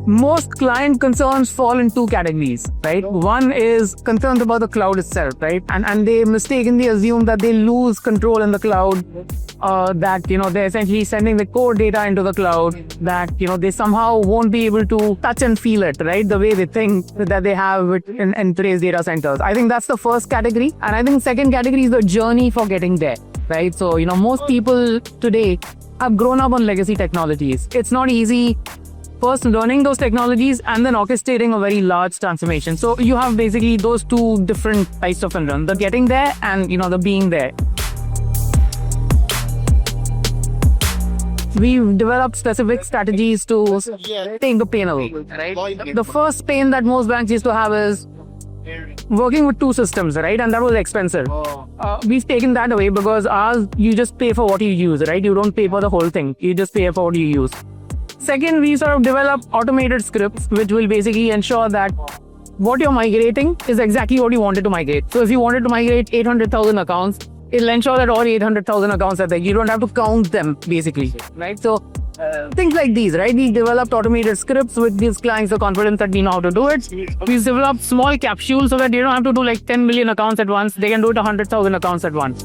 Most client concerns fall in two categories, right? One is concerns about the cloud itself, right? And they mistakenly assume that they lose control in the cloud, that, they're essentially sending the core data into the cloud, that, they somehow won't be able to touch and feel it, right? The way they think that they have it in today's data centers. I think that's the first category. And I think second category is the journey for getting there, right? So, most people today have grown up on legacy technologies. It's not easy first learning those technologies and then orchestrating a very large transformation. So you have basically those two different types of children, the getting there and the being there. We've developed specific strategies to take the pain away, right? The first pain that most banks used to have is working with two systems, right? And that was expensive. We've taken that away because ours, you just pay for what you use, right? You don't pay for the whole thing. You just pay for what you use. Second, we sort of develop automated scripts, which will basically ensure that what you're migrating is exactly what you wanted to migrate. So if you wanted to migrate 800,000 accounts, it'll ensure that all 800,000 accounts are there. You don't have to count them, basically, right? So things like these, right? We developed automated scripts with these clients the confidence that we know how to do it. We've developed small capsules so that you don't have to do like 10 million accounts at once. They can do it 100,000 accounts at once.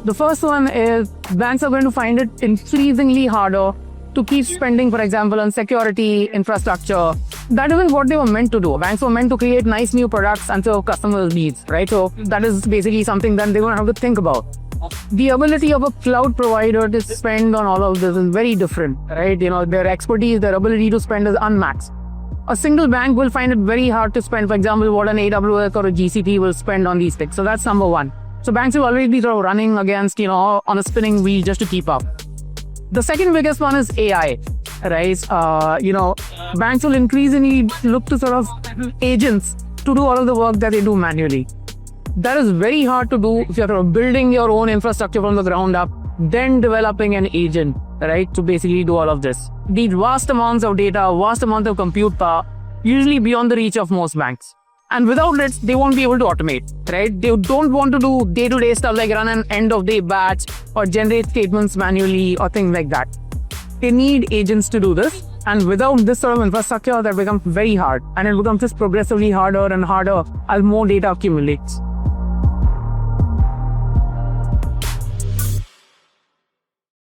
The first one is banks are going to find it increasingly harder to keep spending, for example, on security, infrastructure. That isn't what they were meant to do. Banks were meant to create nice new products and serve customers' needs, right? So that is basically something that they're going to have to think about. The ability of a cloud provider to spend on all of this is very different, right? Their expertise, their ability to spend is unmatched. A single bank will find it very hard to spend, for example, what an AWS or a GCP will spend on these things. So that's number one. So banks will always be sort of running against, on a spinning wheel just to keep up. The second biggest one is AI, right? Banks will increasingly look to sort of agents to do all of the work that they do manually. That is very hard to do if you're sort of building your own infrastructure from the ground up, then developing an agent, right, to basically do all of this. These vast amounts of data, vast amounts of compute power, usually beyond the reach of most banks. And without it, they won't be able to automate, right? They don't want to do day-to-day stuff like run an end-of-day batch or generate statements manually or things like that. They need agents to do this. And without this sort of infrastructure, that becomes very hard. And it becomes just progressively harder and harder as more data accumulates.